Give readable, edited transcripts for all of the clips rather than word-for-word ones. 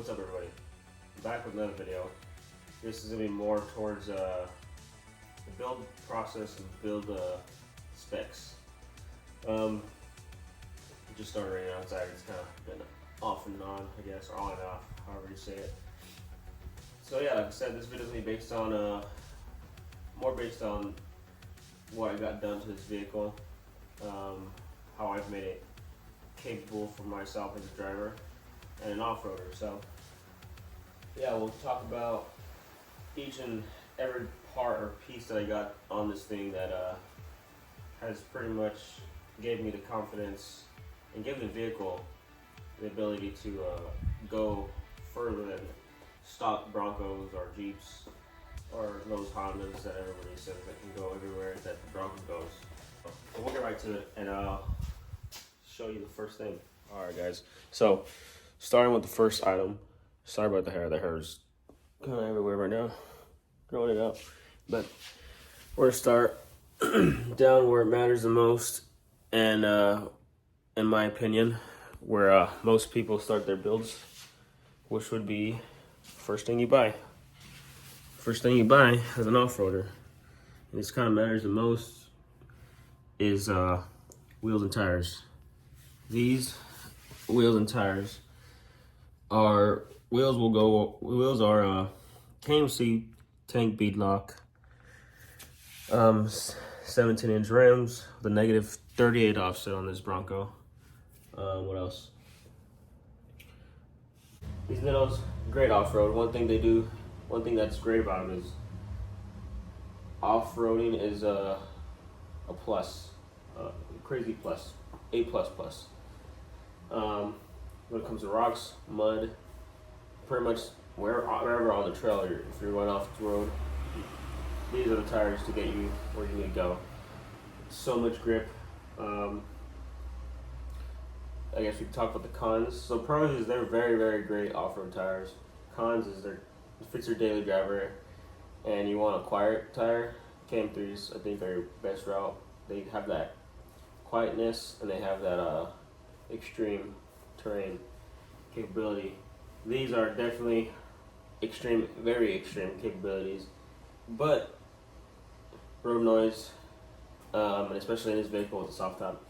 What's up, everybody? I'm back with another video. This is going to be more towards the build process and build specs. Just started raining outside. It's kind of been off and on, I guess, or on and off, however you say it. So yeah, like I said, this video is going to be based on more based on what I got done to this vehicle, how I've made it capable for myself as a driver and an off-roader. So yeah, we'll talk about each and every part or piece that I got on this thing that has pretty much gave me the confidence and gave the vehicle the ability to go further than stock Broncos or Jeeps or those Hondas that everybody says that can go everywhere that the Bronco goes. So we'll get right to it and I'll show you the first thing. Alright guys, so starting with the first item. Sorry about the hair. The hair is kind of everywhere right now. Growing it up. But we're going to start down where it matters the most. And in my opinion, where most people start their builds, which would be first thing you buy. First thing you buy as an off-roader, and this kind of matters the most, is wheels and tires. These wheels and tires are wheels are KMC tank beadlock, 17-inch rims with a negative 38 offset on this Bronco. What else? These Nittos, great off-road. One thing that's great about them is off-roading is a plus, crazy plus, A++. When it comes to rocks, mud, pretty much wherever on the trail, if you're going off the road, these are the tires to get you where you need to go. So much grip. I guess we can talk about the cons. So pros is they're very, very great off-road tires. Cons is it fits your daily driver, and you want a quiet tire. KM3s, I think, are your best route. They have that quietness and they have that extreme terrain capability. These are definitely extreme, very extreme capabilities, but road noise, and especially in this vehicle with a soft top,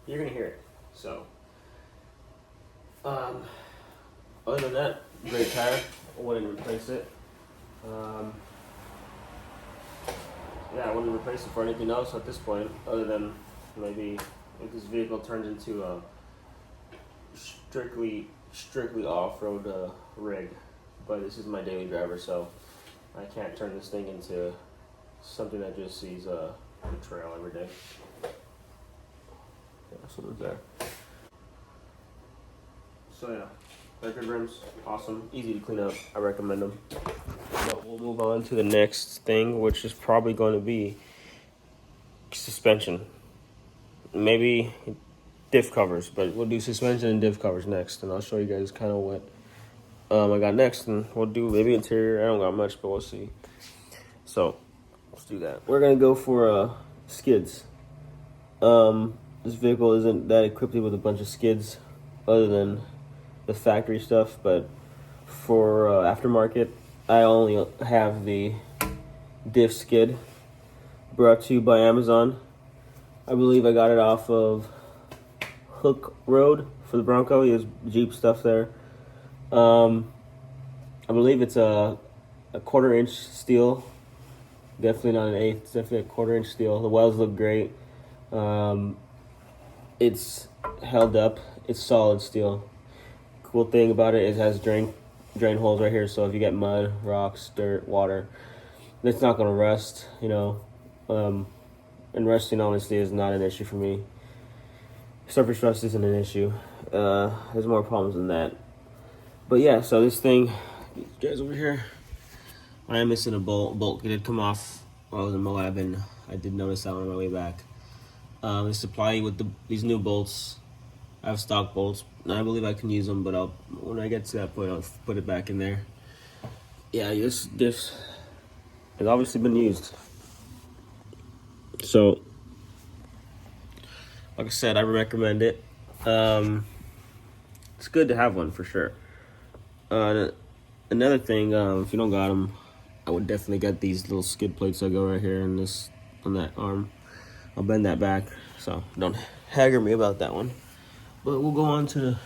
you're gonna hear it. So, other than that, great tire. I wouldn't replace it. Yeah, I wouldn't replace it for anything else at this point, other than maybe if this vehicle turns into a strictly off-road rig. But this is my daily driver, so I can't turn this thing into something that just sees the trail every day. Yeah, so there's there. So yeah, record rims, awesome, easy to clean up. I recommend them. But we'll move on to the next thing, which is probably going to be suspension. Maybe diff covers, but we'll do suspension and diff covers next, and I'll show you guys kind of what I got next, and we'll do maybe interior. I don't got much, but we'll see. So let's do that. We're gonna go for skids. This vehicle isn't that equipped with a bunch of skids other than the factory stuff, but for aftermarket, I only have the diff skid, brought to you by Amazon. I believe I got it off of Hook Road for the Bronco. He has Jeep stuff there. I believe it's a 1/4-inch steel. Definitely not an eighth. It's definitely a 1/4-inch steel. The welds look great. It's held up. It's solid steel. Cool thing about it is it has drain holes right here. So if you get mud, rocks, dirt, water, it's not gonna rust. You know, and rusting honestly is not an issue for me. Surface rust isn't an issue. There's more problems than that. But yeah, so this thing, these guys over here, I am missing a bolt. It did come off while I was in Moab, and I did notice that on my way back. They supply you with these new bolts. I have stock bolts, and I believe I can use them, but when I get to that point, I'll put it back in there. Yeah, this diff has obviously been used. So, like I said, I recommend it. It's good to have one for sure. Another thing, if you don't got them, I would definitely get these little skid plates that go right here in this on that arm. I'll bend that back, so don't hagger me about that one. But we'll go on to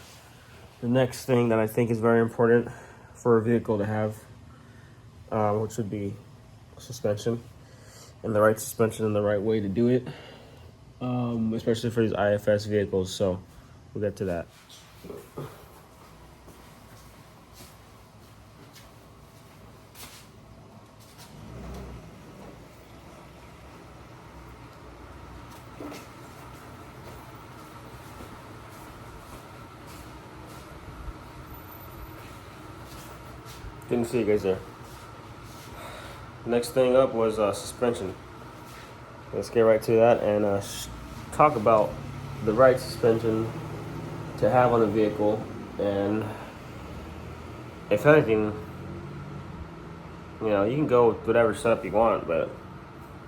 the next thing that I think is very important for a vehicle to have, which would be suspension, and the right suspension and the right way to do it, especially for these IFS vehicles. So we'll get to that. Didn't see you guys there. Next thing up was suspension. Let's get right to that and talk about the right suspension to have on a vehicle. And if anything, you know, you can go with whatever setup you want, but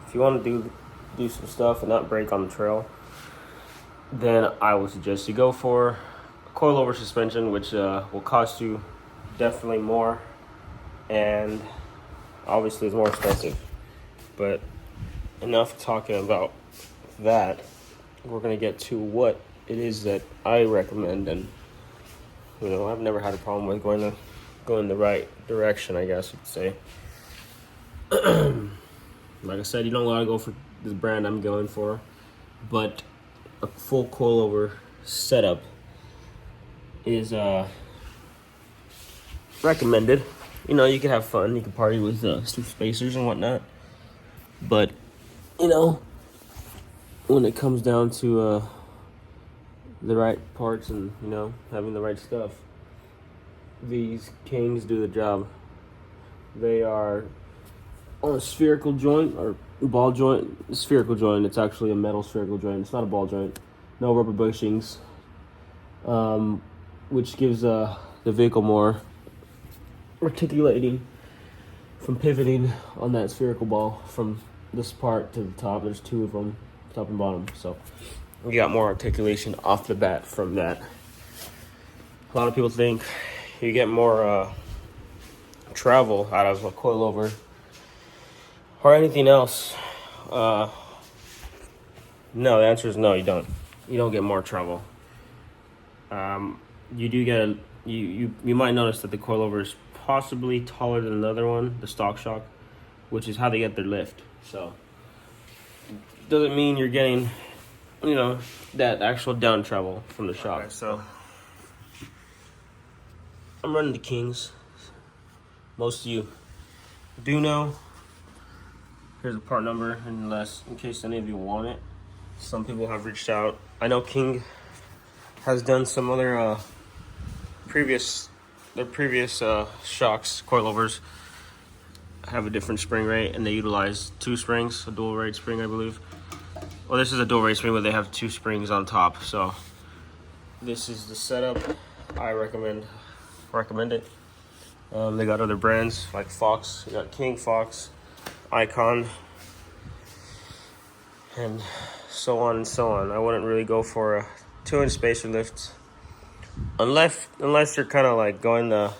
if you want to do some stuff and not break on the trail, then I would suggest you go for a coilover suspension, which will cost you definitely more, and obviously is more expensive. But enough talking about that. We're gonna get to what it is that I recommend, and you know, I've never had a problem with going the right direction, I guess you'd say. Like I said, you don't gotta go for this brand I'm going for, but a full coilover setup is recommended. You know, you can have fun, you can party with some spacers and whatnot, but you know, when it comes down to the right parts and, you know, having the right stuff, these Kings do the job. They are on a spherical joint or ball joint. Spherical joint, it's actually a metal spherical joint. It's not a ball joint. No rubber bushings, which gives the vehicle more articulating from pivoting on that spherical ball from this part to the top. There's two of them, top and bottom, so you got more articulation off the bat from that. A lot of people think you get more travel out of a coilover or anything else. No, the answer is no, you don't. You don't get more travel. You do get you might notice that the coilover is possibly taller than another one, the stock shock, which is how they get their lift. So doesn't mean you're getting, you know, that actual down travel from the shock. Okay, so I'm running the Kings. Most of you do know. Here's a part number, in case any of you want it. Some people have reached out. I know King has done some other previous shocks, coilovers have a different spring rate, and they utilize two springs, a dual rate spring, I believe. Well, this is a dual rate spring, but they have two springs on top. So this is the setup. I recommend it. They got other brands like Fox. You got King, Fox, Icon, and so on and so on. I wouldn't really go for a 2-inch spacer lift unless you're kind of like going the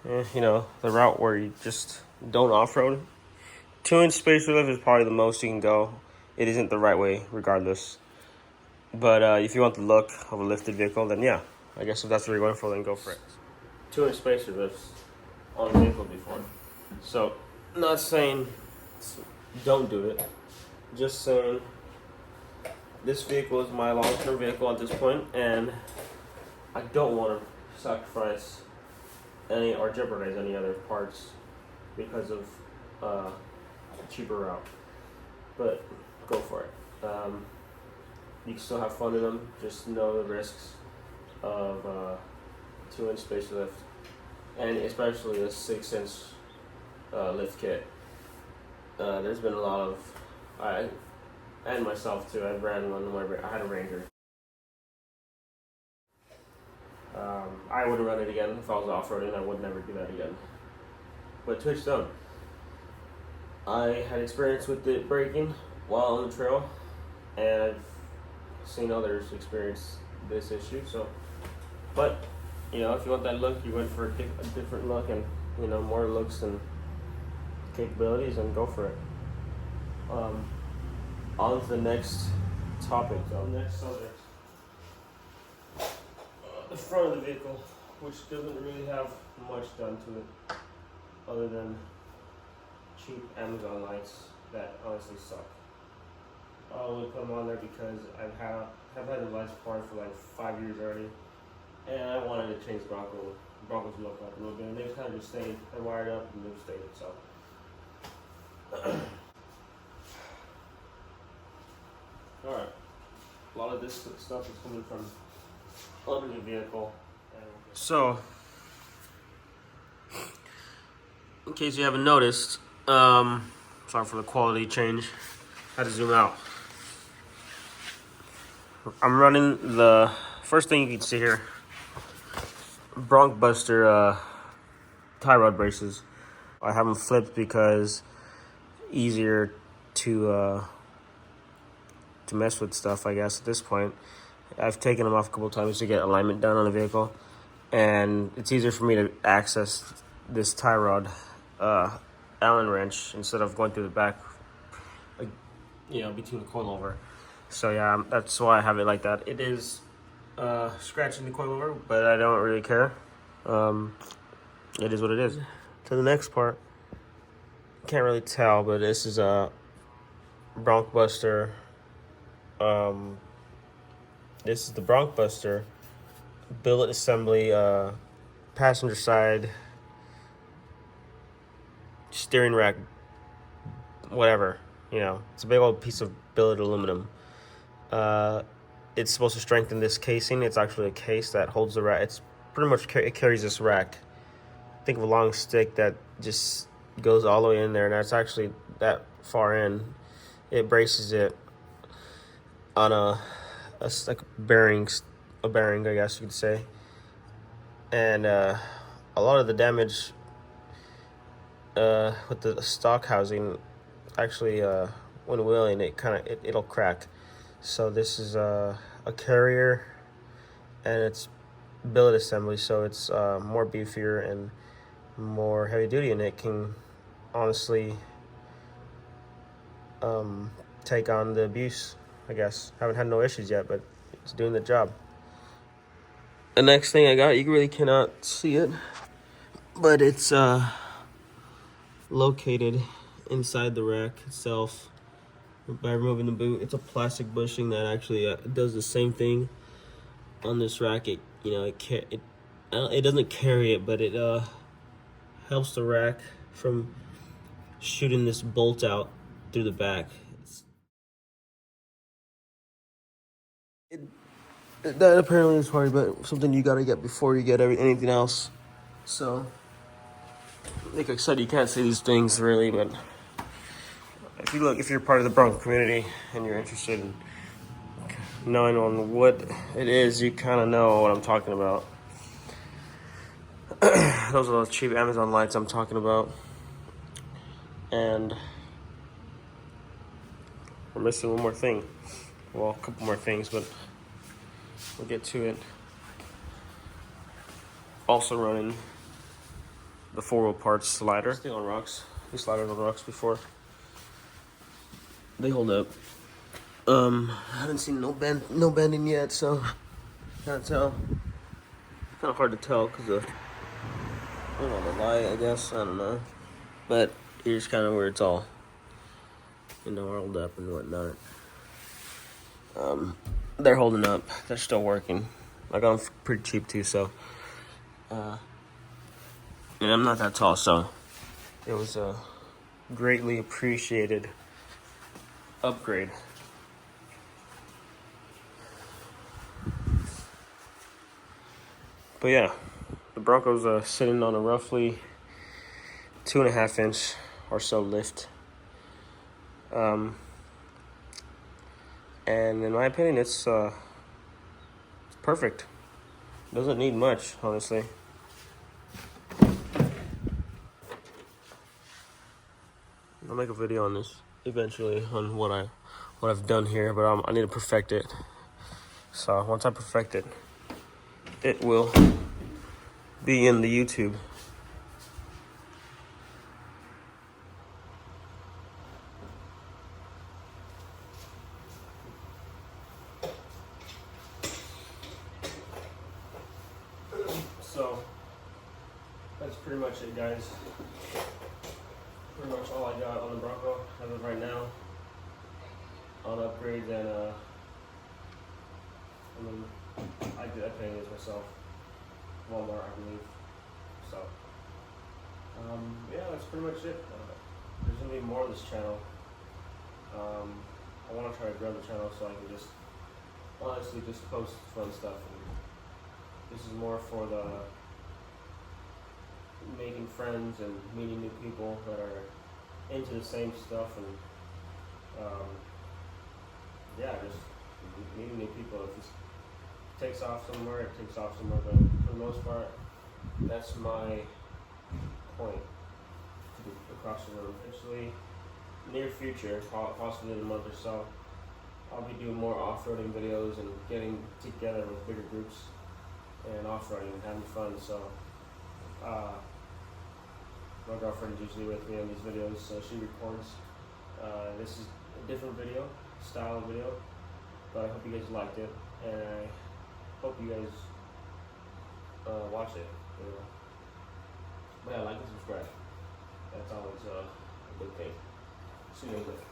the route where you just don't off-road. 2-inch spacer lift is probably the most you can go. It isn't the right way regardless, but if you want the look of a lifted vehicle, then yeah, I guess if that's what you're going for, then go for it. 2-inch spacer lifts on a vehicle before, so not saying don't do it, just saying this vehicle is my long-term vehicle at this point, and I don't want to sacrifice any or jeopardize any other parts because of a cheaper route. But go for it. You can still have fun in them. Just know the risks of 2-inch spacer lift, and especially a 6-inch lift kit. There's been a lot of and myself too. I ran one where I had a Ranger. I would run it again if I was off-roading. I would never do that again. But to each own. I had experience with it braking while on the trail, and I've seen others experience this issue. So, but you know, if you want that look, you went for a different look and, you know, more looks and capabilities, and go for it. On to the next topic, on the next subject. The front of the vehicle, which doesn't really have much done to it other than cheap Amazon lights that honestly suck. I only put them on there because I've had the lights apart for like 5 years already, and I wanted to change Bronco's look up a little bit, and they kind of just stayed. I wired up and they've stayed. So all right, a lot of this stuff is coming from under the vehicle. So, in case you haven't noticed, sorry for the quality change. Had to zoom out. I'm running the first thing you can see here, Bronco Buster tie rod braces. I have them flipped because easier to mess with stuff, I guess, at this point. I've taken them off a couple times to get alignment done on the vehicle, and it's easier for me to access this tie rod Allen wrench instead of going through the back, like, you know, between the coilover. So yeah, that's why I have it like that. It is scratching the coilover, but I don't really care. It is what it is. To the next part, can't really tell, but this is a Bronco Buster. This is the Bronco Buster billet assembly, passenger side steering rack, whatever, you know. It's a big old piece of billet aluminum. It's supposed to strengthen this casing. It's actually a case that holds the rack. It's pretty much, it carries this rack. Think of a long stick that just goes all the way in there, and that's actually that far in. It braces it on a like a bearing, I guess you could say. And a lot of the damage with the stock housing, actually, when wheeling, it'll crack. So this is a carrier, and it's billet assembly, so it's more beefier and more heavy duty, and it can honestly take on the abuse, I guess. Haven't had no issues yet, but it's doing the job. The next thing I got, you really cannot see it, but it's located inside the rack itself by removing the boot. It's a plastic bushing that actually does the same thing on this rack. It, you know, it doesn't carry it, but it helps the rack from shooting this bolt out through the back. That apparently is hard, but something you gotta get before you get anything else. So, like I said, you can't see these things really, but if you're part of the Bronco community and you're interested in knowing on what it is, you kind of know what I'm talking about. Those are those cheap Amazon lights I'm talking about. And we're missing one more thing. Well, a couple more things, but we'll get to it. Also running the 4-wheel parts slider. Still on rocks. These sliders on rocks before. They hold up. I haven't seen no bending yet, so can't tell. Kind of hard to tell because of, I don't know, the light, I guess. I don't know. But here's kind of where it's all, you know, rolled up and whatnot. They're holding up. They're still working. I got them pretty cheap too, so. And I'm not that tall, so it was a greatly appreciated upgrade. But yeah, the Bronco's sitting on a roughly 2.5 inch or so lift. And in my opinion, it's perfect. Doesn't need much, honestly. I'll make a video on this eventually on what I've done here, but I need to perfect it. So once I perfect it, it will be in the YouTube. So that's pretty much it, guys. Pretty much all I got on the Bronco as of right now. On upgrades and I painted this myself. Walmart, I believe. So yeah, that's pretty much it. There's gonna be more on this channel. I want to try to grow the channel so I can just honestly just post fun stuff. And this is more for the making friends and meeting new people that are into the same stuff, and yeah, just meeting new people. If this takes off somewhere, it takes off somewhere, but for the most part, that's my point, to be across the road. Eventually, near future, possibly in a month or so, I'll be doing more off-roading videos and getting together with bigger groups and off-roading and having fun. So my girlfriend is usually with me on these videos, so she records. This is a different style of video, but I hope you guys liked it, and I hope you guys watch it. But yeah, like and subscribe. That's always a good thing. See you guys later.